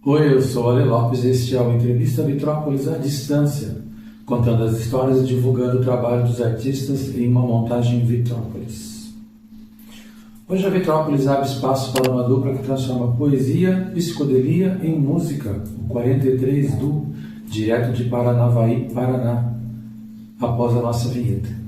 Oi, eu sou o Ale Lopes e este é o Entrevista Vitrópolis à Distância, contando as histórias e divulgando o trabalho dos artistas em uma montagem Vitrópolis. Hoje a Vitrópolis abre espaço para uma dupla que transforma poesia, psicodelia em música, o 43 Du, direto de Paranavaí, Paraná, após a nossa vinheta.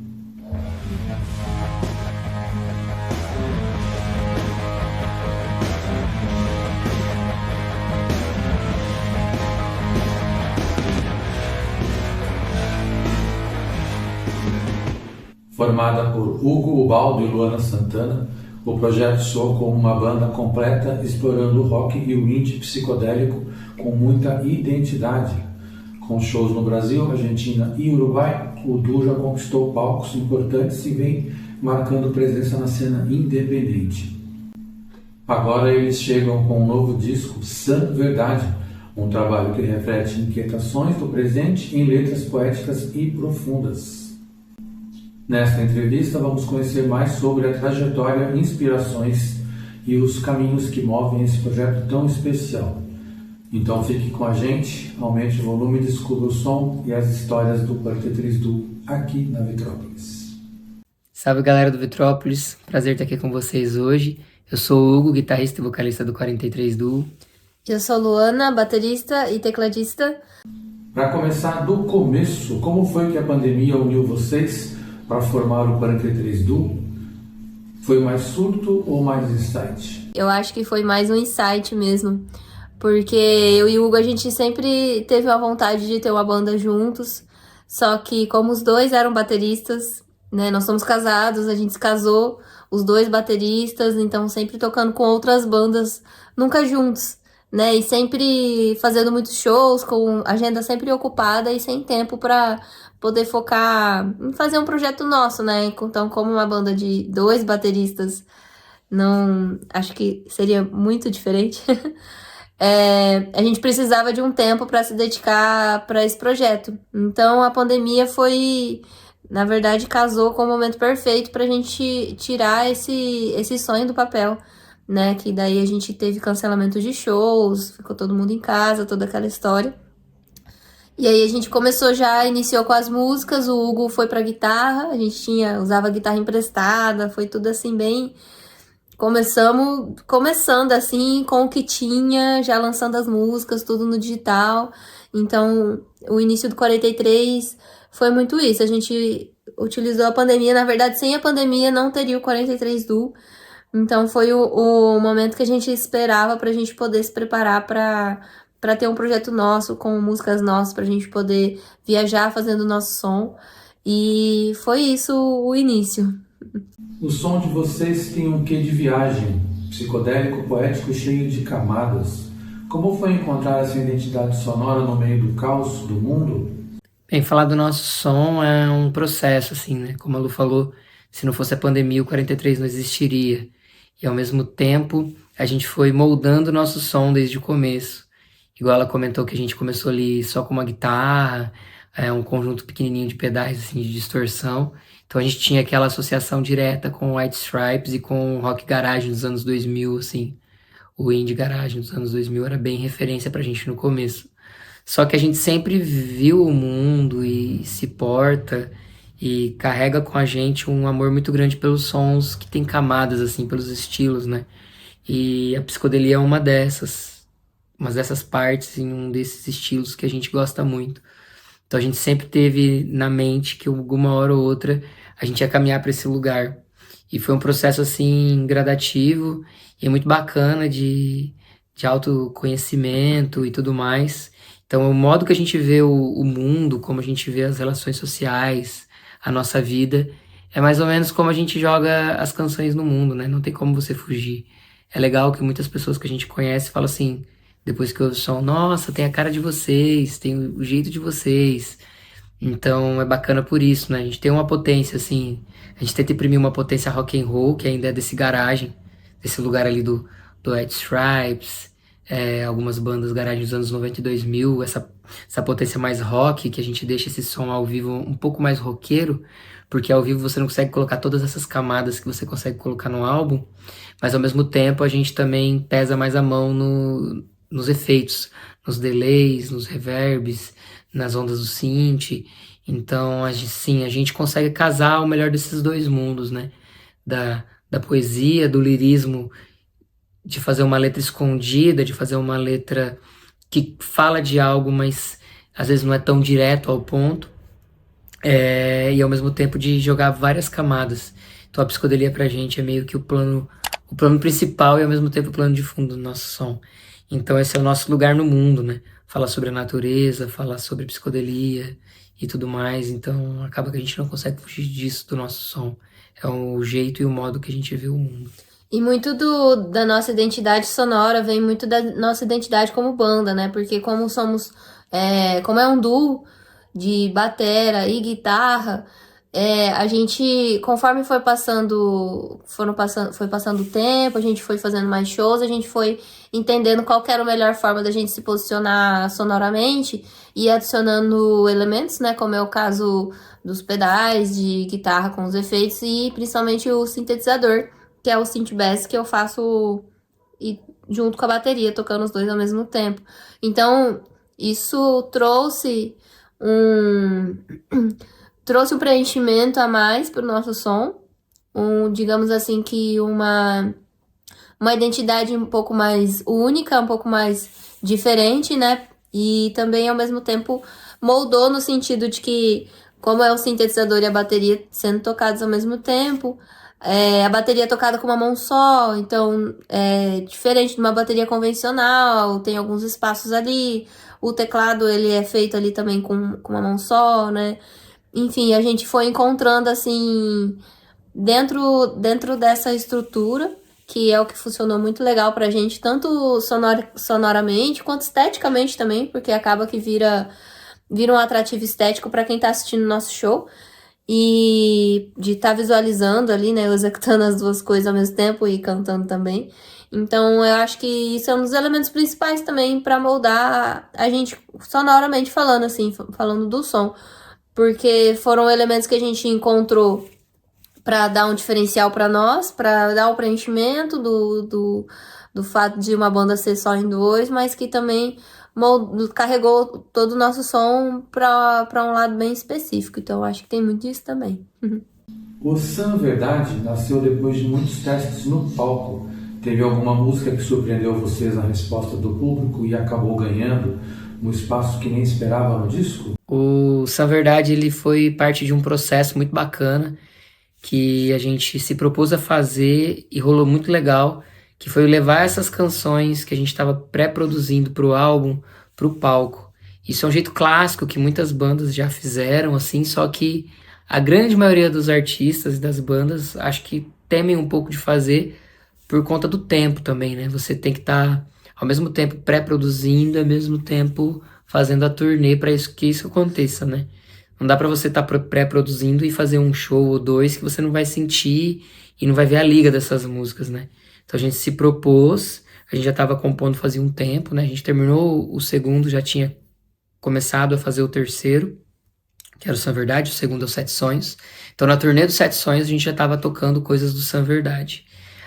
Formada por Hugo Ubaldo e Luana Santana, o projeto soa como uma banda completa explorando o rock e o indie psicodélico com muita identidade. Com shows no Brasil, Argentina e Uruguai, o duo já conquistou palcos importantes e vem marcando presença na cena independente. Agora eles chegam com um novo disco, Sã Verdade, um trabalho que reflete inquietações do presente em letras poéticas e profundas. Nesta entrevista vamos conhecer mais sobre a trajetória, inspirações e os caminhos que movem esse projeto tão especial. Então fique com a gente, aumente o volume, descubra o som e as histórias do 43 Du aqui na Vitrópolis. Salve galera do Vitrópolis, prazer estar aqui com vocês hoje. Eu sou o Hugo, guitarrista e vocalista do 43 Du. Eu sou Luana, baterista e tecladista. Para começar do começo, como foi que a pandemia uniu vocês para formar o 43 Du? Foi mais surto ou mais insight? Eu acho que foi mais um insight mesmo, porque eu e o Hugo, a gente sempre teve a vontade de ter uma banda juntos, só que como os dois eram bateristas, né, nós somos casados, a gente se casou, os dois bateristas, então sempre tocando com outras bandas, nunca juntos, né, e sempre fazendo muitos shows, com agenda sempre ocupada e sem tempo para poder focar em fazer um projeto nosso, né? Então, como uma banda de dois bateristas, não acho que seria muito diferente. A gente precisava de um tempo para se dedicar para esse projeto. Então, a pandemia foi, na verdade, casou com o momento perfeito para a gente tirar esse sonho do papel, né? Que daí a gente teve cancelamento de shows, ficou todo mundo em casa, toda aquela história. E aí a gente iniciou com as músicas, o Hugo foi pra guitarra, a gente usava guitarra emprestada, foi tudo assim bem... Começando assim com o que tinha, já lançando as músicas, tudo no digital. Então, o início do 43 foi muito isso, a gente utilizou a pandemia, na verdade, sem a pandemia não teria o 43 Du. Então, foi o momento que a gente esperava pra gente poder se preparar para ter um projeto nosso, com músicas nossas, pra gente poder viajar fazendo o nosso som. E foi isso o início. O som de vocês tem um quê de viagem, psicodélico, poético, cheio de camadas. Como foi encontrar essa identidade sonora no meio do caos do mundo? Bem, falar do nosso som é um processo, assim, né? Como a Lu falou, se não fosse a pandemia, o 43 não existiria. E ao mesmo tempo, a gente foi moldando o nosso som desde o começo. Igual ela comentou que a gente começou ali só com uma guitarra, um conjunto pequenininho de pedais assim, de distorção. Então a gente tinha aquela associação direta com White Stripes e com rock garage dos anos 2000, assim. O indie garage dos anos 2000 era bem referência pra gente no começo. Só que a gente sempre viu o mundo e se porta e carrega com a gente um amor muito grande pelos sons que tem camadas, assim, pelos estilos, né? E a psicodelia é uma dessas partes em um desses estilos que a gente gosta muito. Então a gente sempre teve na mente que alguma hora ou outra a gente ia caminhar para esse lugar. E foi um processo assim gradativo e muito bacana de autoconhecimento e tudo mais. Então o modo que a gente vê o mundo, como a gente vê as relações sociais, a nossa vida, é mais ou menos como a gente joga as canções no mundo, né? Não tem como você fugir. É legal que muitas pessoas que a gente conhece falam assim, depois que eu ouço o som, nossa, tem a cara de vocês, tem o jeito de vocês. Então é bacana por isso, né? A gente tem uma potência, assim, a gente tenta imprimir uma potência rock and roll, que ainda é desse garagem, desse lugar ali do White Stripes, algumas bandas garagem dos anos 90 e 2000, essa potência mais rock, que a gente deixa esse som ao vivo um pouco mais roqueiro, porque ao vivo você não consegue colocar todas essas camadas que você consegue colocar no álbum, mas ao mesmo tempo a gente também pesa mais a mão nos efeitos, nos delays, nos reverbs, nas ondas do synth. Então, sim, a gente consegue casar o melhor desses dois mundos, né? Da poesia, do lirismo, de fazer uma letra escondida, de fazer uma letra que fala de algo, mas às vezes não é tão direto ao ponto, e ao mesmo tempo de jogar várias camadas. Então a psicodelia pra gente é meio que o plano principal e ao mesmo tempo o plano de fundo do nosso som. Então esse é o nosso lugar no mundo, né? Falar sobre a natureza, falar sobre psicodelia e tudo mais. Então acaba que a gente não consegue fugir disso do nosso som. É o jeito e o modo que a gente vê o mundo. E muito da nossa identidade sonora vem muito da nossa identidade como banda, né? Porque como somos, como é um duo de batera e guitarra, a gente, conforme foi passando o tempo, a gente foi fazendo mais shows, a gente foi entendendo qual que era a melhor forma da gente se posicionar sonoramente e adicionando elementos, né? Como é o caso dos pedais de guitarra com os efeitos e principalmente o sintetizador, que é o synth bass que eu faço junto com a bateria, tocando os dois ao mesmo tempo. Então, isso trouxe um preenchimento a mais para o nosso som, digamos assim que uma identidade um pouco mais única, um pouco mais diferente, né? E também, ao mesmo tempo, moldou no sentido de que, como é o sintetizador e a bateria sendo tocados ao mesmo tempo, a bateria é tocada com uma mão só, então é diferente de uma bateria convencional, tem alguns espaços ali, o teclado ele é feito ali também com uma mão só, né? Enfim, a gente foi encontrando assim, dentro dessa estrutura, que é o que funcionou muito legal pra gente, tanto sonoramente quanto esteticamente também, porque acaba que vira um atrativo estético pra quem tá assistindo o nosso show. E de estar visualizando ali, né, executando as duas coisas ao mesmo tempo e cantando também. Então, eu acho que isso é um dos elementos principais também para moldar a gente sonoramente falando, assim, falando do som. Porque foram elementos que a gente encontrou para dar um diferencial para nós, para dar o preenchimento do fato de uma banda ser só em dois, mas que também carregou todo o nosso som para um lado bem específico. Então, eu acho que tem muito disso também. O Sam Verdade nasceu depois de muitos testes no palco. Teve alguma música que surpreendeu vocês na resposta do público e acabou ganhando um espaço que nem esperava no disco? O Sam Verdade, ele foi parte de um processo muito bacana que a gente se propôs a fazer e rolou muito legal, que foi levar essas canções que a gente estava pré-produzindo para o álbum, para o palco. Isso é um jeito clássico que muitas bandas já fizeram, assim, só que a grande maioria dos artistas e das bandas acho que temem um pouco de fazer por conta do tempo também, né? Você tem que estar ao mesmo tempo pré-produzindo, ao mesmo tempo fazendo a turnê para que isso aconteça, né? Não dá para você estar pré-produzindo e fazer um show ou dois que você não vai sentir e não vai ver a liga dessas músicas, né? Então a gente se propôs, a gente já estava compondo fazia um tempo, né? A gente terminou o segundo, já tinha começado a fazer o terceiro, que era o Sam Verdade, o segundo é o Sete Sonhos. Então na turnê dos Sete Sonhos a gente já estava tocando coisas do Sam Verdade.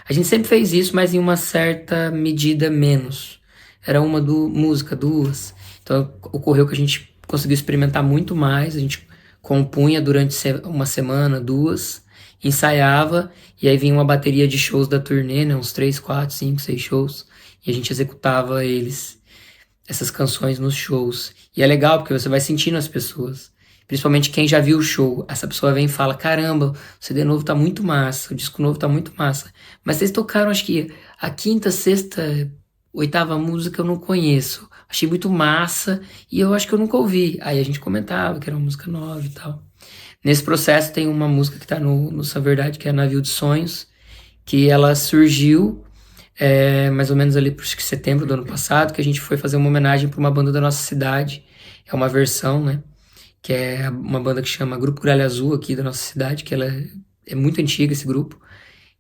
A gente sempre fez isso, mas em uma certa medida menos. Era uma música, duas. Então ocorreu que a gente conseguiu experimentar muito mais, a gente compunha durante uma semana, duas, ensaiava, e aí vinha uma bateria de shows da turnê, né, uns 3, 4, 5, 6 shows, e a gente executava essas canções nos shows. E é legal, porque você vai sentindo as pessoas, principalmente quem já viu o show, essa pessoa vem e fala, caramba, o CD novo tá muito massa, o disco novo tá muito massa, mas vocês tocaram, acho que a quinta, sexta, oitava música eu não conheço, achei muito massa e eu acho que eu nunca ouvi. Aí a gente comentava que era uma música nova e tal. Nesse processo tem uma música que tá no Sam Verdade, que é Navio de Sonhos, que ela surgiu mais ou menos ali por setembro do ano passado, que a gente foi fazer uma homenagem para uma banda da nossa cidade. É uma versão, né? Que é uma banda que chama Grupo Gralha Azul aqui da nossa cidade, que ela é muito antiga, esse grupo.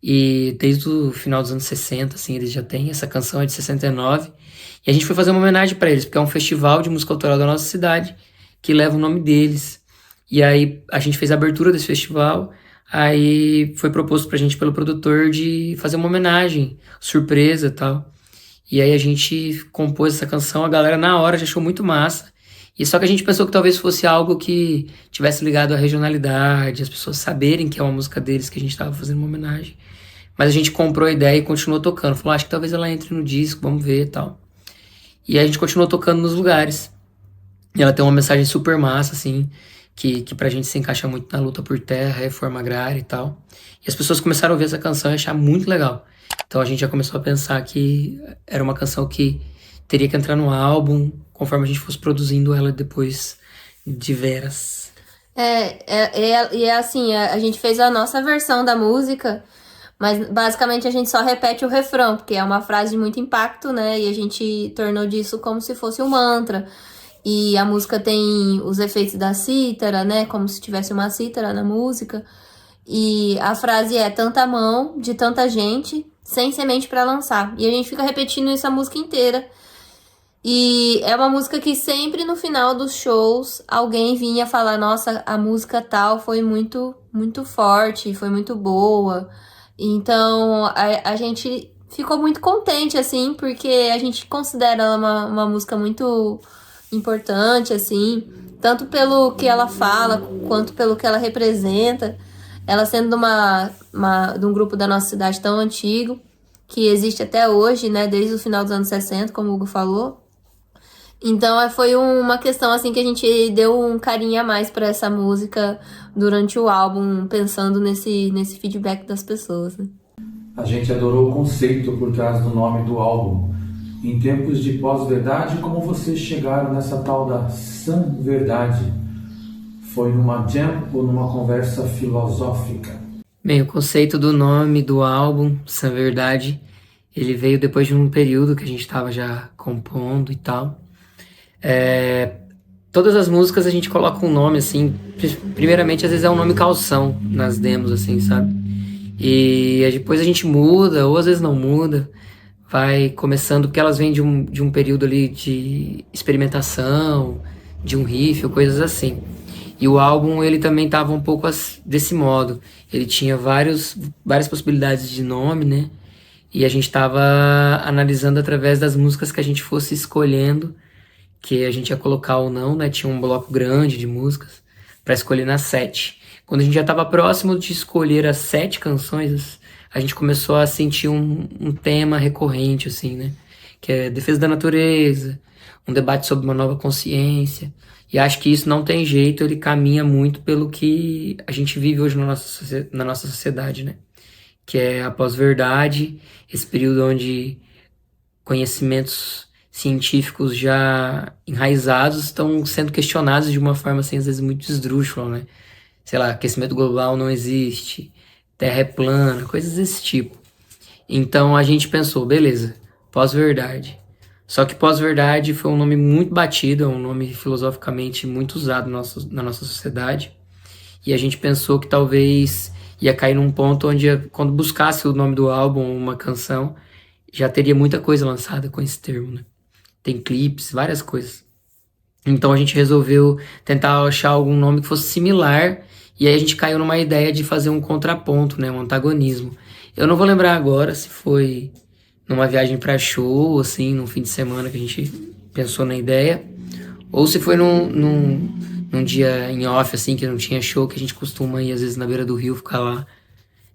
E desde o final dos anos 60, assim, eles já têm. Essa canção é de 69. E a gente foi fazer uma homenagem para eles, porque é um festival de música autoral da nossa cidade que leva o nome deles. E aí a gente fez a abertura desse festival. Aí foi proposto pra gente pelo produtor de fazer uma homenagem, surpresa e tal. E aí a gente compôs essa canção, a galera na hora já achou muito massa. E só que a gente pensou que talvez fosse algo que tivesse ligado à regionalidade, as pessoas saberem que é uma música deles, que a gente estava fazendo uma homenagem. Mas a gente comprou a ideia e continuou tocando. Falou, acho que talvez ela entre no disco, vamos ver e tal. E aí a gente continuou tocando nos lugares. E ela tem uma mensagem super massa, assim, que pra gente se encaixa muito na luta por terra, reforma agrária e tal. E as pessoas começaram a ouvir essa canção e achar muito legal. Então a gente já começou a pensar que era uma canção que teria que entrar no álbum, conforme a gente fosse produzindo ela depois de veras. E assim, a gente fez a nossa versão da música, mas basicamente a gente só repete o refrão, porque é uma frase de muito impacto, né? E a gente tornou disso como se fosse um mantra. E a música tem os efeitos da cítara, né? Como se tivesse uma cítara na música. E a frase é tanta mão de tanta gente, sem semente pra lançar. E a gente fica repetindo isso a música inteira. E é uma música que sempre no final dos shows alguém vinha falar, nossa, a música tal foi muito, muito forte, foi muito boa. Então a gente ficou muito contente, assim, porque a gente considera ela uma música muito importante, assim, tanto pelo que ela fala, quanto pelo que ela representa. Ela sendo de um grupo da nossa cidade tão antigo, que existe até hoje, né, desde o final dos anos 60, como o Hugo falou. Então foi uma questão assim que a gente deu um carinho a mais pra essa música durante o álbum, pensando nesse feedback das pessoas, né? A gente adorou o conceito por trás do nome do álbum. Em tempos de pós-verdade, como vocês chegaram nessa tal da San-Verdade? Foi numa jam ou numa conversa filosófica? Bem, o conceito do nome do álbum, San-Verdade, ele veio depois de um período que a gente estava já compondo e tal. Todas as músicas a gente coloca um nome, assim, primeiramente às vezes é um nome calção nas demos, assim, sabe? E depois a gente muda, ou às vezes não muda, vai começando, porque elas vêm de um período ali de experimentação, de um riff ou coisas assim. E o álbum, ele também tava um pouco desse modo, ele tinha várias possibilidades de nome, né? E a gente tava analisando através das músicas que a gente fosse escolhendo, que a gente ia colocar ou não, né? Tinha um bloco grande de músicas para escolher nas 7. Quando a gente já estava próximo de escolher as 7 canções, a gente começou a sentir um tema recorrente, assim, né? Que é defesa da natureza, um debate sobre uma nova consciência. E acho que isso não tem jeito, ele caminha muito pelo que a gente vive hoje na nossa sociedade, né? Que é a pós-verdade, esse período onde conhecimentos científicos já enraizados estão sendo questionados de uma forma, assim, às vezes muito esdrúxula, né? Sei lá, aquecimento global não existe, terra é plana, coisas desse tipo. Então a gente pensou, beleza, pós-verdade. Só que pós-verdade foi um nome muito batido, é um nome filosoficamente muito usado na nossa sociedade. E a gente pensou que talvez ia cair num ponto onde, quando buscasse o nome do álbum, uma canção, já teria muita coisa lançada com esse termo, né? Tem clipes, várias coisas. Então a gente resolveu tentar achar algum nome que fosse similar, e aí a gente caiu numa ideia de fazer um contraponto, né, um antagonismo. Eu não vou lembrar agora se foi numa viagem para show, assim, num fim de semana que a gente pensou na ideia, ou se foi num dia em off, assim, que não tinha show, que a gente costuma ir às vezes na beira do rio, ficar lá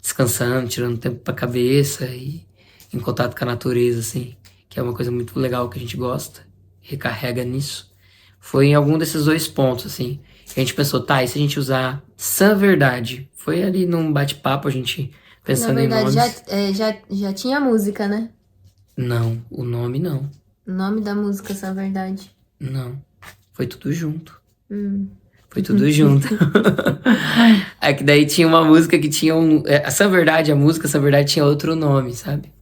descansando, tirando tempo pra cabeça e em contato com a natureza, assim, que é uma coisa muito legal que a gente gosta, recarrega nisso. Foi em algum desses dois pontos, assim, que a gente pensou, tá, e se a gente usar San-Verdade? Foi ali num bate-papo, a gente pensando em nomes. Na verdade, já tinha música, né? Não, o nome não. O nome da música, San-Verdade. Não, foi tudo junto. Foi tudo junto. É que daí tinha uma música que tinha a San-Verdade, a música San-Verdade tinha outro nome, sabe?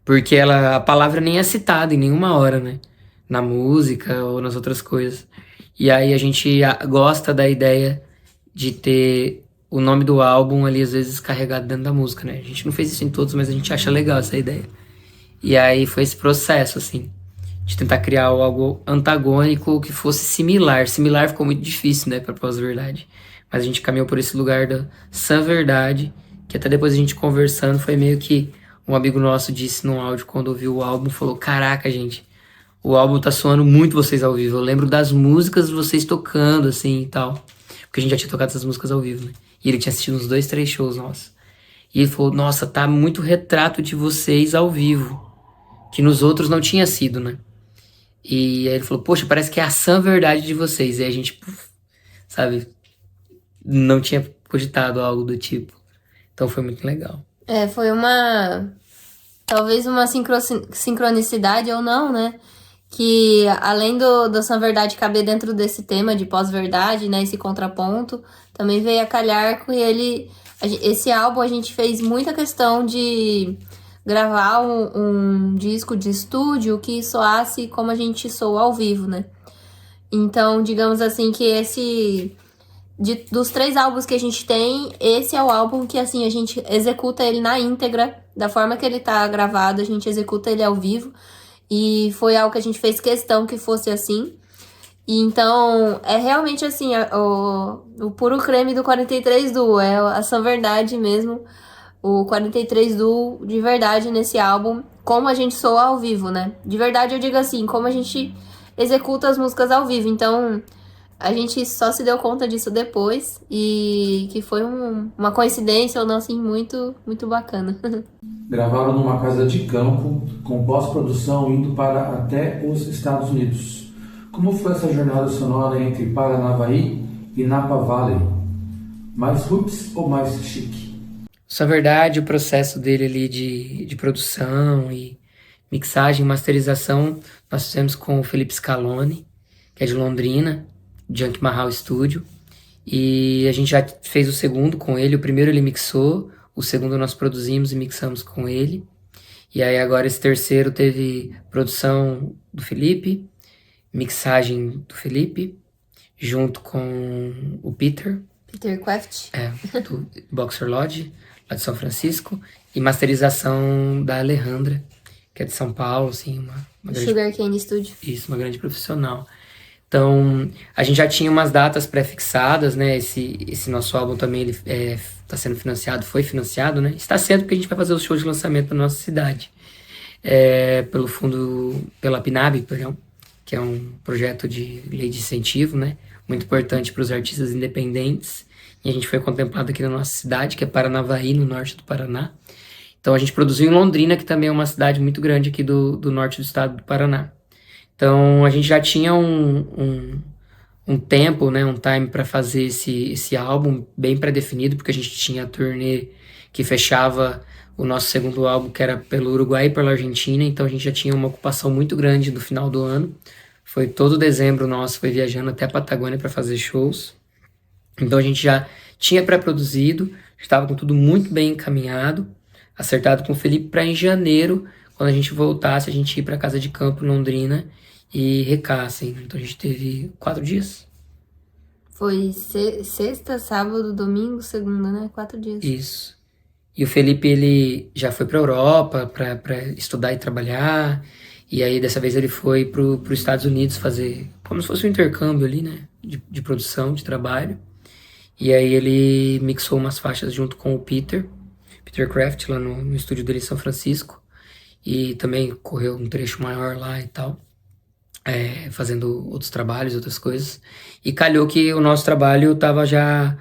Porque a palavra nem é citada em nenhuma hora, né? Na música ou nas outras coisas. E aí a gente gosta da ideia de ter o nome do álbum ali, às vezes, carregado dentro da música, né? A gente não fez isso em todos, mas a gente acha legal essa ideia. E aí foi esse processo, assim, de tentar criar algo antagônico que fosse similar. Similar ficou muito difícil, né, pra pós-verdade. Mas a gente caminhou por esse lugar da San-Verdade, que até depois a gente conversando foi meio que um amigo nosso disse num áudio quando ouviu o álbum, falou, caraca, gente, o álbum tá soando muito vocês ao vivo. Eu lembro das músicas de vocês tocando, assim, e tal. Porque a gente já tinha tocado essas músicas ao vivo, né? E ele tinha assistido uns 2, 3 shows nossos. E ele falou, nossa, tá muito retrato de vocês ao vivo. Que nos outros não tinha sido, né? E aí ele falou, poxa, parece que é a sã verdade de vocês. E aí a gente, sabe, não tinha cogitado algo do tipo. Então foi muito legal. Foi talvez uma sincronicidade ou não, né? Que além do Sã Verdade caber dentro desse tema de pós-verdade, né? Esse contraponto, também veio a calhar com ele. Esse álbum a gente fez muita questão de gravar um disco de estúdio que soasse como a gente soa ao vivo, né? Então, digamos assim, que dos 3 álbuns que a gente tem, esse é o álbum que, assim, a gente executa ele na íntegra, da forma que ele tá gravado, a gente executa ele ao vivo. E foi algo que a gente fez questão que fosse assim. E então, é realmente assim, o puro creme do 43 Duo, é a sã verdade mesmo. O 43 Duo de verdade nesse álbum, como a gente soa ao vivo, né? De verdade eu digo assim, como a gente executa as músicas ao vivo. Então, a gente só se deu conta disso depois e que foi uma coincidência ou não, assim, muito, muito bacana. Gravaram numa casa de campo, com pós-produção indo para até os Estados Unidos. Como foi essa jornada sonora entre Paranavaí e Napa Valley? Mais roots ou mais chique? Só verdade, o processo dele ali de produção e mixagem, masterização, nós fizemos com o Felipe Scaloni, que é de Londrina, Junk Mahal Studio. E a gente já fez o segundo com ele, o primeiro ele mixou, o segundo nós produzimos e mixamos com ele. E aí agora esse terceiro teve produção do Felipe, mixagem do Felipe, junto com o Peter Queft. do Boxer Lodge, lá de São Francisco, e masterização da Alejandra, que é de São Paulo, assim, uma grande... Sugar Cane Studio. Isso, uma grande profissional. Então, a gente já tinha umas datas pré-fixadas, né? Esse nosso álbum também ele está sendo financiado, foi financiado, né? Está sendo porque a gente vai fazer os shows de lançamento na nossa cidade. Pela PNAB, perdão, que é um projeto de lei de incentivo, né? Muito importante para os artistas independentes. E a gente foi contemplado aqui na nossa cidade, que é Paranavaí, no norte do Paraná. Então, a gente produziu em Londrina, que também é uma cidade muito grande aqui do norte do estado do Paraná. Então, a gente já tinha um tempo, né, um time para fazer esse álbum bem pré-definido, porque a gente tinha a turnê que fechava o nosso segundo álbum, que era pelo Uruguai e pela Argentina, então a gente já tinha uma ocupação muito grande no final do ano. Foi todo dezembro nosso, foi viajando até a Patagônia para fazer shows. Então a gente já tinha pré-produzido, estava com tudo muito bem encaminhado, acertado com o Felipe para em janeiro, quando a gente voltasse, a gente ir para casa de campo em Londrina e recar, assim. Então a gente teve 4 dias. Foi sexta, sábado, domingo, segunda, né? 4 dias. Isso. E o Felipe, ele já foi pra Europa para estudar e trabalhar. E aí, dessa vez, ele foi pros Estados Unidos fazer como se fosse um intercâmbio ali, né? De produção, de trabalho. E aí ele mixou umas faixas junto com o Peter Craft, lá no estúdio dele em São Francisco. E também correu um trecho maior lá e tal. Fazendo outros trabalhos, outras coisas. E calhou que o nosso trabalho tava já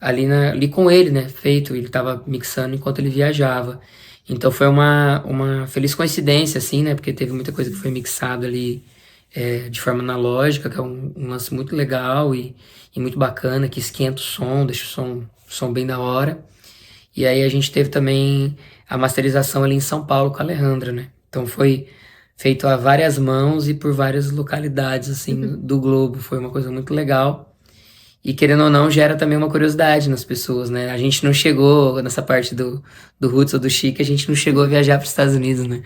ali com ele, né? Feito, ele tava mixando enquanto ele viajava. Então foi uma feliz coincidência, assim, né? Porque teve muita coisa que foi mixada ali de forma analógica, que é um lance muito legal e muito bacana, que esquenta o som, deixa o som bem da hora. E aí a gente teve também a masterização ali em São Paulo com a Alejandra, né? Então foi feito a várias mãos e por várias localidades, assim, do globo. Foi uma coisa muito legal. E, querendo ou não, gera também uma curiosidade nas pessoas, né? A gente não chegou, nessa parte do Roots ou do Chic, a gente não chegou a viajar para os Estados Unidos, né?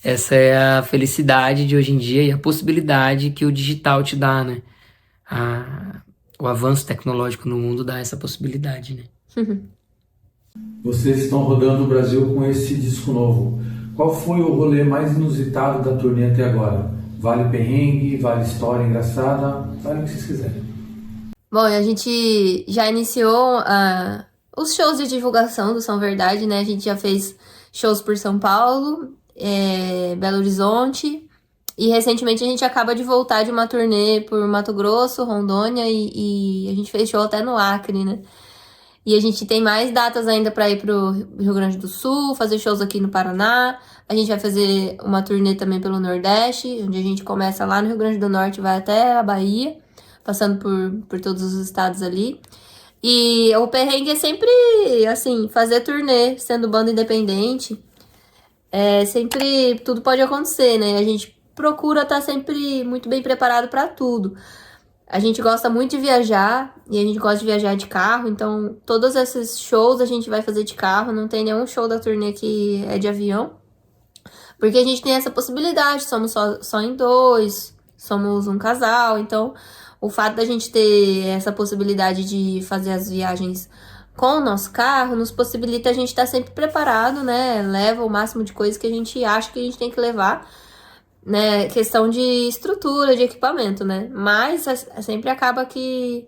Essa é a felicidade de hoje em dia e a possibilidade que o digital te dá, né? O avanço tecnológico no mundo dá essa possibilidade, né? Vocês estão rodando o Brasil com esse disco novo. Qual foi o rolê mais inusitado da turnê até agora? Vale perrengue, vale história engraçada, vale o que vocês quiserem. Bom, a gente já iniciou os shows de divulgação do São Verdade, né? A gente já fez shows por São Paulo, Belo Horizonte. E recentemente a gente acaba de voltar de uma turnê por Mato Grosso, Rondônia e a gente fez show até no Acre, né? E a gente tem mais datas ainda para ir pro Rio Grande do Sul, fazer shows aqui no Paraná. A gente vai fazer uma turnê também pelo Nordeste, onde a gente começa lá no Rio Grande do Norte e vai até a Bahia, passando por todos os estados ali. E o perrengue é sempre, assim, fazer turnê, sendo banda independente. Sempre tudo pode acontecer, né? A gente procura estar sempre muito bem preparado para tudo. A gente gosta muito de viajar e a gente gosta de viajar de carro, então todos esses shows a gente vai fazer de carro, não tem nenhum show da turnê que é de avião, porque a gente tem essa possibilidade, somos só em dois, somos um casal, então o fato da gente ter essa possibilidade de fazer as viagens com o nosso carro nos possibilita a gente estar sempre preparado, né? Leva o máximo de coisas que a gente acha que a gente tem que levar, né, questão de estrutura, de equipamento, né, mas sempre acaba que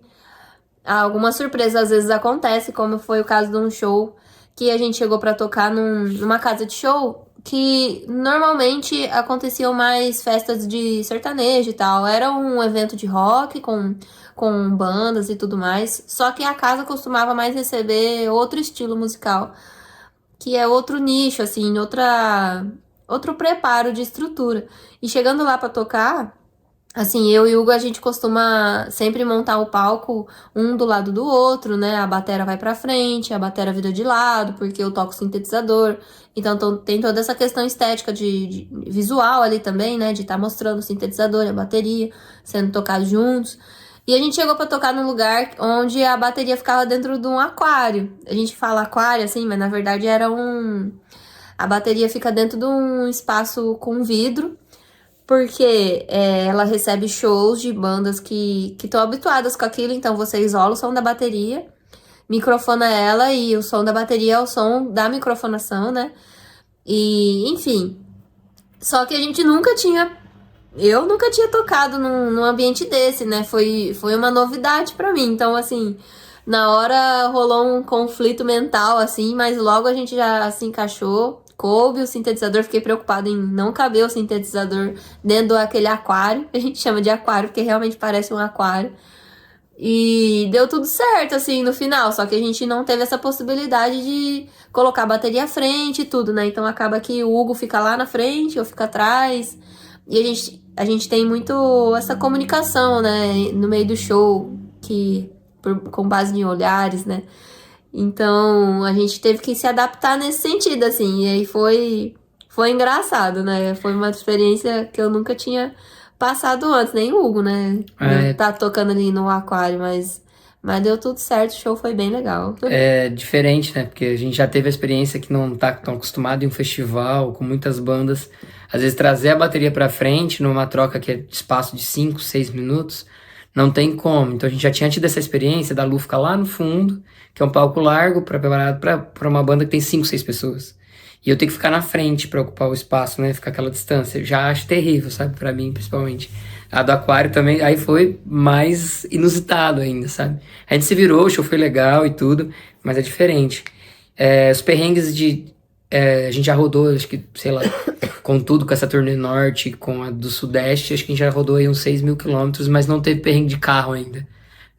alguma surpresa às vezes acontece, como foi o caso de um show que a gente chegou pra tocar numa casa de show que normalmente aconteciam mais festas de sertanejo e tal, era um evento de rock com bandas e tudo mais, só que a casa costumava mais receber outro estilo musical, que é outro nicho, assim, outro preparo de estrutura. E chegando lá pra tocar, assim, eu e o Hugo, a gente costuma sempre montar o palco um do lado do outro, né? A batera vai pra frente, a batera vira de lado, porque eu toco sintetizador. Então tem toda essa questão estética de visual ali também, né? De estar mostrando o sintetizador e a bateria sendo tocados juntos. E a gente chegou pra tocar num lugar onde a bateria ficava dentro de um aquário. A gente fala aquário, assim, mas na verdade era a bateria fica dentro de um espaço com vidro, porque ela recebe shows de bandas que estão habituadas com aquilo, então você isola o som da bateria, microfona ela e o som da bateria é o som da microfonação, né? E, enfim, só que eu nunca tinha tocado num ambiente desse, né? Foi uma novidade pra mim, então, assim, na hora rolou um conflito mental, assim, mas logo a gente já se encaixou. Coube o sintetizador, fiquei preocupada em não caber o sintetizador dentro daquele aquário, a gente chama de aquário porque realmente parece um aquário, e deu tudo certo, assim, no final, só que a gente não teve essa possibilidade de colocar a bateria à frente e tudo, né, então acaba que o Hugo fica lá na frente, eu fico atrás, e a gente tem muito essa comunicação, né, no meio do show, com base em olhares, né. Então, a gente teve que se adaptar nesse sentido, assim, e aí foi engraçado, né? Foi uma experiência que eu nunca tinha passado antes, nem o Hugo, né? Tá tocando ali no aquário, mas deu tudo certo, o show foi bem legal. É diferente, né? Porque a gente já teve a experiência que não tá tão acostumado em um festival, com muitas bandas. Às vezes trazer a bateria pra frente, numa troca que é de espaço de 5, 6 minutos, não tem como. Então a gente já tinha tido essa experiência da Lu ficar lá no fundo, que é um palco largo, preparado pra uma banda que tem 5, 6 pessoas. E eu tenho que ficar na frente pra ocupar o espaço, né? Ficar aquela distância. Eu já acho terrível, sabe? Pra mim, principalmente. A do aquário também, aí foi mais inusitado ainda, sabe? A gente se virou, o show foi legal e tudo, mas é diferente. Os perrengues a gente já rodou, acho que, sei lá, com tudo, com essa turnê norte, com a do sudeste, acho que a gente já rodou aí uns 6.000 quilômetros, mas não teve perrengue de carro ainda.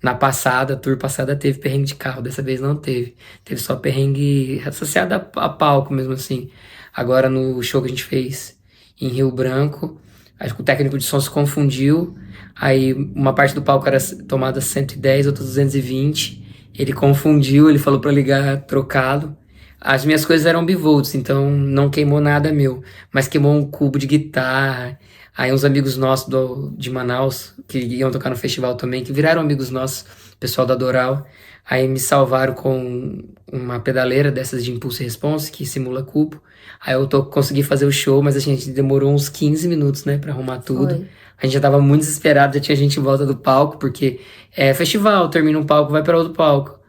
Na tour passada teve perrengue de carro, dessa vez não teve. Teve só perrengue associado a palco mesmo assim. Agora no show que a gente fez em Rio Branco, acho que o técnico de som se confundiu, aí uma parte do palco era tomada 110, outra 220, ele confundiu, ele falou pra ligar trocado. As minhas coisas eram bivolts, então não queimou nada meu, mas queimou um cubo de guitarra. Aí uns amigos nossos de Manaus, que iam tocar no festival também, que viraram amigos nossos, pessoal da Doral, aí me salvaram com uma pedaleira dessas de impulso e response, que simula cubo. Aí eu consegui fazer o show, mas a gente demorou uns 15 minutos, né, pra arrumar tudo. Foi. A gente já tava muito desesperado, já tinha gente em volta do palco, porque é festival, termina um palco, vai para outro palco.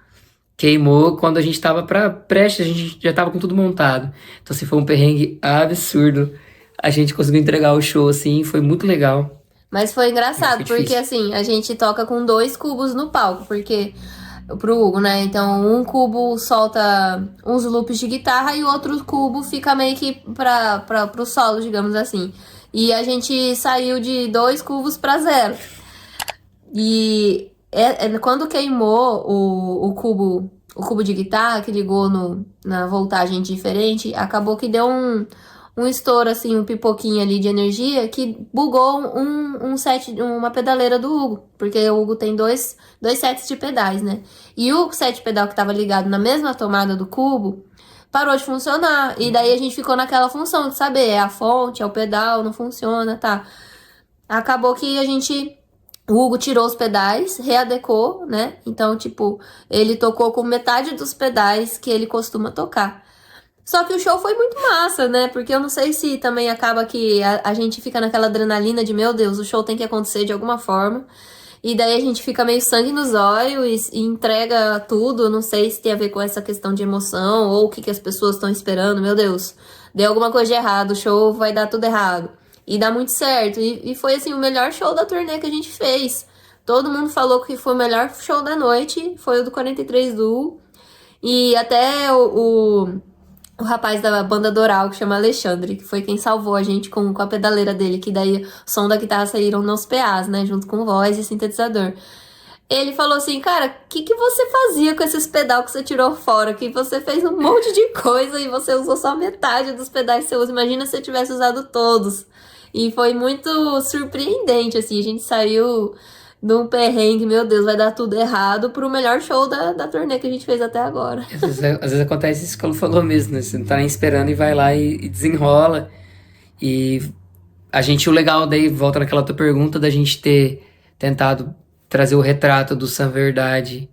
Queimou quando a gente tava prestes, a gente já tava com tudo montado. Então, assim, foi um perrengue absurdo. A gente conseguiu entregar o show, assim, foi muito legal. Mas foi engraçado, Foi porque difícil. assim, a gente toca com 2 cubos no palco, porque pro Hugo, né? Então, um cubo solta uns loops de guitarra e o outro cubo fica meio que pro solo, digamos assim. E a gente saiu de 2 cubos pra 0. E quando queimou o cubo de guitarra, que ligou na voltagem diferente, acabou que deu um estouro, assim, um pipoquinho ali de energia que bugou uma pedaleira do Hugo. Porque o Hugo tem dois sets de pedais, né? E o set pedal que tava ligado na mesma tomada do cubo parou de funcionar. E daí a gente ficou naquela função de saber, é a fonte, é o pedal, não funciona, tá? Acabou que o Hugo tirou os pedais, readecou, né? Então, tipo, ele tocou com metade dos pedais que ele costuma tocar. Só que o show foi muito massa, né? Porque eu não sei se também acaba que a gente fica naquela adrenalina de, meu Deus, o show tem que acontecer de alguma forma. E daí a gente fica meio sangue nos olhos e entrega tudo. Não sei se tem a ver com essa questão de emoção ou o que as pessoas estão esperando. Meu Deus, deu alguma coisa de errado, o show vai dar tudo errado. E dá muito certo. E foi, assim, o melhor show da turnê que a gente fez. Todo mundo falou que foi o melhor show da noite. Foi o do 43 Duo. E até o rapaz da banda Doral, que chama Alexandre, que foi quem salvou a gente com a pedaleira dele, que daí o som da guitarra saíram nos PAs, né, junto com voz e sintetizador. Ele falou assim, cara, o que você fazia com esses pedal que você tirou fora? Que você fez um monte de coisa e você usou só metade dos pedais que você usa. Imagina se você tivesse usado todos. E foi muito surpreendente, assim, a gente saiu de um perrengue, meu Deus, vai dar tudo errado, pro melhor show da turnê que a gente fez até agora. Às vezes acontece isso que ela falou mesmo, né? Você não tá nem esperando e vai lá e desenrola. E o legal daí, volta naquela tua pergunta, da gente ter tentado trazer o retrato do Sam Verdade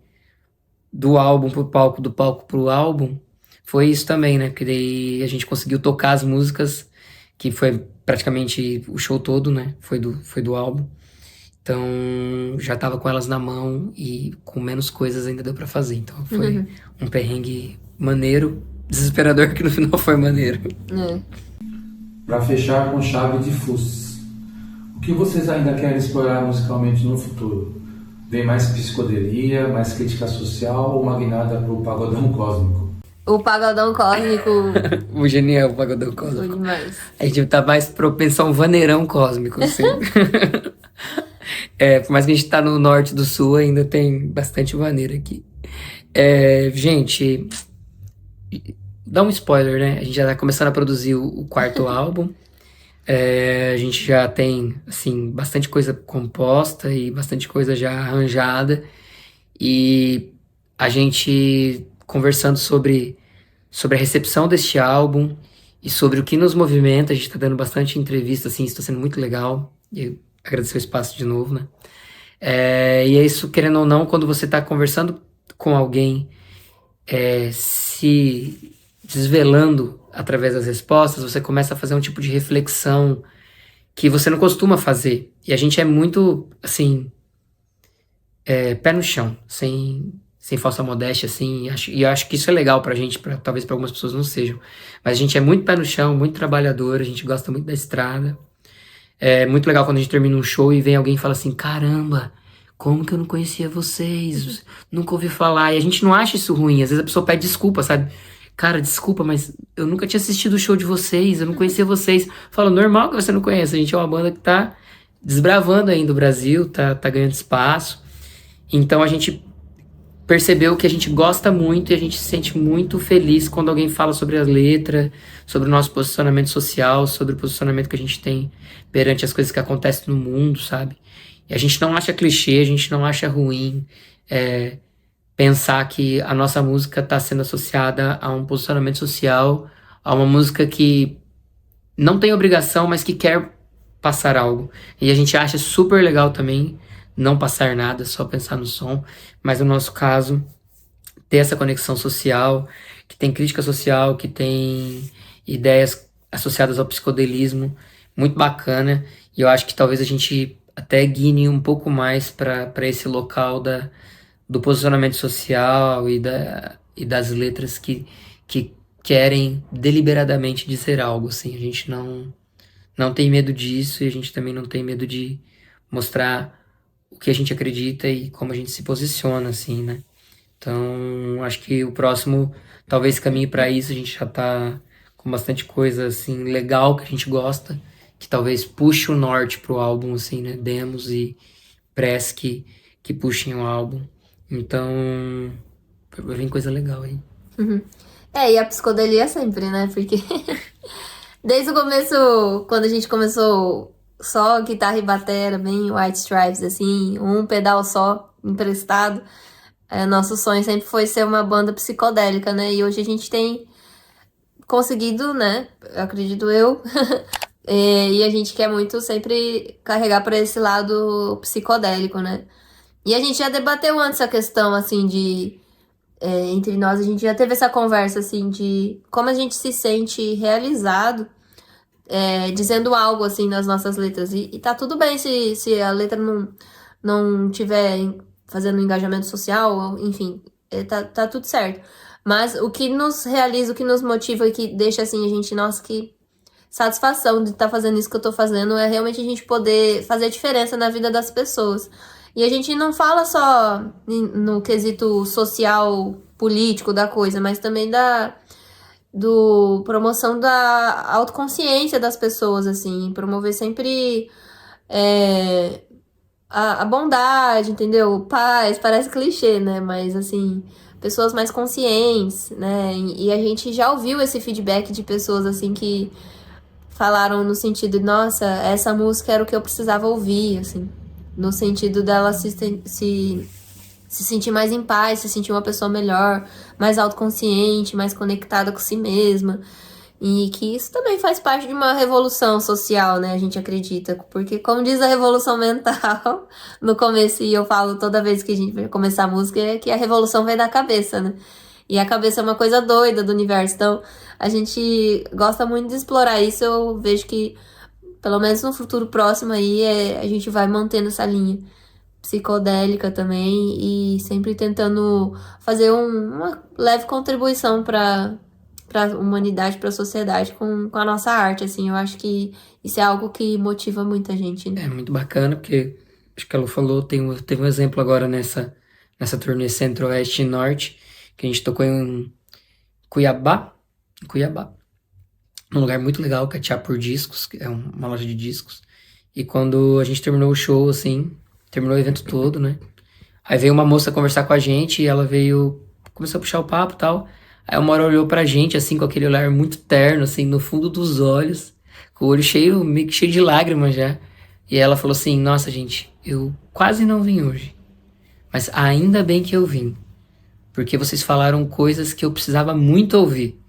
do álbum pro palco, do palco pro álbum, foi isso também, né? Porque daí a gente conseguiu tocar as músicas, que foi praticamente o show todo, né? Foi do álbum. Então, já tava com elas na mão e com menos coisas ainda deu pra fazer. Então, foi um perrengue maneiro, desesperador, que no final foi maneiro. Para fechar com chave de Fus, o que vocês ainda querem explorar musicalmente no futuro? Vem mais psicodelia, mais crítica social ou uma guinada pro pagodão cósmico? O pagodão cósmico. O genial, o pagodão cósmico. Foi demais. A gente tá mais propenso a um vaneirão cósmico, assim. Por mais que a gente tá no norte do sul, ainda tem bastante vaneira aqui. Gente, dá um spoiler, né? A gente já tá começando a produzir o 4º álbum. A gente já tem, assim, bastante coisa composta e bastante coisa já arranjada. E a gente conversando sobre a recepção deste álbum e sobre o que nos movimenta. A gente tá dando bastante entrevista, assim, isso tá sendo muito legal. E eu agradecer o espaço de novo, né? E é isso, querendo ou não, quando você tá conversando com alguém, se desvelando através das respostas, você começa a fazer um tipo de reflexão que você não costuma fazer. E a gente é muito, assim, pé no chão, sem falsa modéstia, assim, e eu acho que isso é legal pra gente, talvez pra algumas pessoas não sejam. Mas a gente é muito pé no chão, muito trabalhador, a gente gosta muito da estrada. É muito legal quando a gente termina um show e vem alguém e fala assim, caramba, como que eu não conhecia vocês? Nunca ouvi falar. E a gente não acha isso ruim. Às vezes a pessoa pede desculpa, sabe? Cara, desculpa, mas eu nunca tinha assistido o show de vocês, eu não conhecia vocês. Fala, normal que você não conhece. A gente é uma banda que tá desbravando ainda o Brasil, tá ganhando espaço. Então a gente percebeu que a gente gosta muito e a gente se sente muito feliz quando alguém fala sobre a letra, sobre o nosso posicionamento social, sobre o posicionamento que a gente tem perante as coisas que acontecem no mundo, sabe? E a gente não acha clichê, a gente não acha ruim pensar que a nossa música está sendo associada a um posicionamento social, a uma música que não tem obrigação, mas que quer passar algo. E a gente acha super legal também não passar nada, só pensar no som, mas no nosso caso, ter essa conexão social, que tem crítica social, que tem ideias associadas ao psicodelismo, muito bacana, e eu acho que talvez a gente até guine um pouco mais para esse local do posicionamento social e das letras que querem deliberadamente dizer algo, assim. A gente não tem medo disso e a gente também não tem medo de mostrar o que a gente acredita e como a gente se posiciona, assim, né? Então, acho que o próximo talvez caminhe para isso. A gente já tá com bastante coisa assim legal que a gente gosta, que talvez puxe o norte pro álbum, assim, né? Demos e press que puxem o álbum. Então, vai vir coisa legal aí. E a psicodelia sempre, né? Porque desde o começo, quando a gente começou só guitarra e batera, bem White Stripes, assim, um pedal só, emprestado, nosso sonho sempre foi ser uma banda psicodélica, né? E hoje a gente tem conseguido, né? Acredito eu. E a gente quer muito sempre carregar para esse lado psicodélico, né? E a gente já debateu antes a questão, assim, de... entre nós, a gente já teve essa conversa, assim, de como a gente se sente realizado dizendo algo, assim, nas nossas letras. E tá tudo bem se a letra não tiver fazendo engajamento social, enfim, tá tudo certo. Mas o que nos realiza, o que nos motiva e que deixa, assim, a gente, nossa, que satisfação de estar fazendo isso que eu tô fazendo é realmente a gente poder fazer a diferença na vida das pessoas. E a gente não fala só no quesito social, político da coisa, mas também do promoção da autoconsciência das pessoas, assim, promover sempre a bondade, entendeu? Paz, parece clichê, né? Mas, assim, pessoas mais conscientes, né? E a gente já ouviu esse feedback de pessoas, assim, que falaram no sentido de, nossa, essa música era o que eu precisava ouvir, assim. No sentido dela se sentir mais em paz, se sentir uma pessoa melhor, mais autoconsciente, mais conectada com si mesma. E que isso também faz parte de uma revolução social, né? A gente acredita. Porque, como diz a revolução mental, no começo, e eu falo toda vez que a gente vai começar a música, é que a revolução vem da cabeça, né? E a cabeça é uma coisa doida do universo. Então, a gente gosta muito de explorar isso. Eu vejo que, pelo menos no futuro próximo aí, a gente vai mantendo essa linha psicodélica também e sempre tentando fazer uma leve contribuição para a humanidade, para a sociedade com a nossa arte, assim. Eu acho que isso é algo que motiva muita gente, né? É muito bacana, porque acho que ela falou, teve um exemplo agora nessa turnê Centro-Oeste e Norte, que a gente tocou em Cuiabá, num lugar muito legal, que é Tiapur Discos, que é uma loja de discos. E quando a gente terminou o show, assim, terminou o evento todo, né? Aí veio uma moça conversar com a gente e ela começou a puxar o papo e tal. Aí uma hora olhou pra gente, assim, com aquele olhar muito terno, assim, no fundo dos olhos, com o olho cheio, meio que cheio de lágrimas já. E ela falou assim, nossa, gente, eu quase não vim hoje, mas ainda bem que eu vim, porque vocês falaram coisas que eu precisava muito ouvir.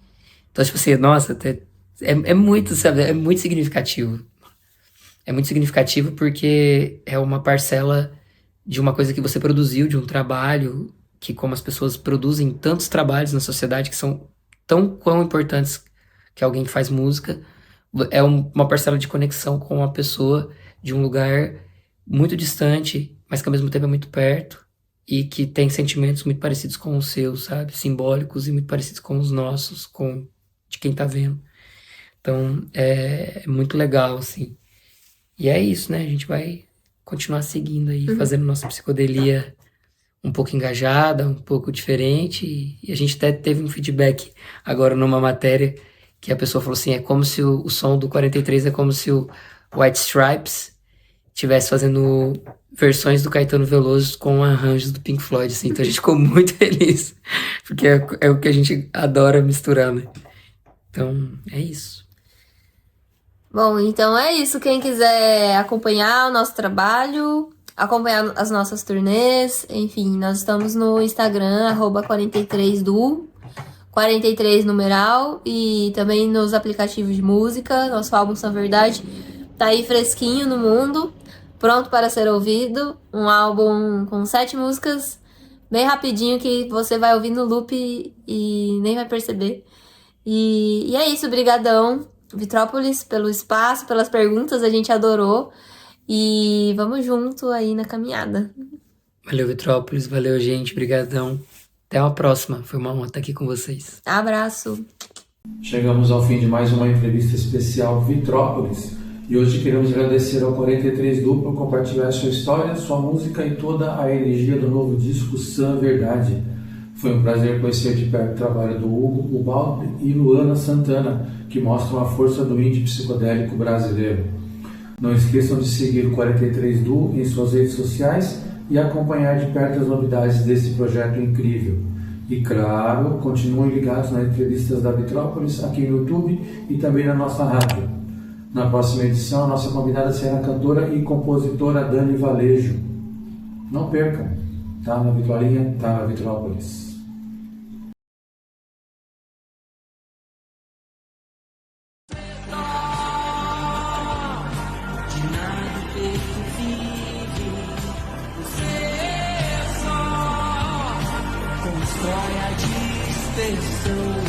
Então, tipo assim, nossa, é muito, sabe, é muito significativo. É muito significativo porque é uma parcela de uma coisa que você produziu, de um trabalho, que como as pessoas produzem tantos trabalhos na sociedade que são quão importantes que alguém que faz música, é uma parcela de conexão com uma pessoa de um lugar muito distante, mas que ao mesmo tempo é muito perto e que tem sentimentos muito parecidos com os seus, sabe? Simbólicos e muito parecidos com os nossos, de quem tá vendo. Então, é muito legal, assim. E é isso, né? A gente vai continuar seguindo aí, fazendo nossa psicodelia um pouco engajada, um pouco diferente. E a gente até teve um feedback agora numa matéria que a pessoa falou assim, é como se o som do 43 é como se o White Stripes estivesse fazendo versões do Caetano Veloso com arranjos do Pink Floyd, assim. Então a gente ficou muito feliz, porque é o que a gente adora misturar, né? Então, é isso. Bom, então é isso. Quem quiser acompanhar o nosso trabalho, acompanhar as nossas turnês, enfim, nós estamos no Instagram, @43du, 43 numeral, e também nos aplicativos de música. Nosso álbum São Verdade tá aí fresquinho no mundo, pronto para ser ouvido. Um álbum com 7 músicas, bem rapidinho, que você vai ouvir no loop e nem vai perceber. E é isso, brigadão, Vitrópolis, pelo espaço, pelas perguntas, a gente adorou. E vamos junto aí na caminhada. Valeu, Vitrópolis, valeu, gente, brigadão. Até a próxima, foi uma honra estar aqui com vocês. Abraço. Chegamos ao fim de mais uma entrevista especial Vitrópolis. E hoje queremos agradecer ao 43Du por compartilhar sua história, sua música e toda a energia do novo disco Sã Verdade. Foi um prazer conhecer de perto o trabalho do Hugo Ubaldi e Luana Santana, que mostram a força do indie psicodélico brasileiro. Não esqueçam de seguir o 43 Duo em suas redes sociais e acompanhar de perto as novidades desse projeto incrível. E claro, continuem ligados nas entrevistas da Vitrópolis aqui no YouTube e também na nossa rádio. Na próxima edição, a nossa convidada será a cantora e compositora Dani Valejo. Não percam, tá na Vitrolinha, tá na Vitrópolis. Constrói a dispersão.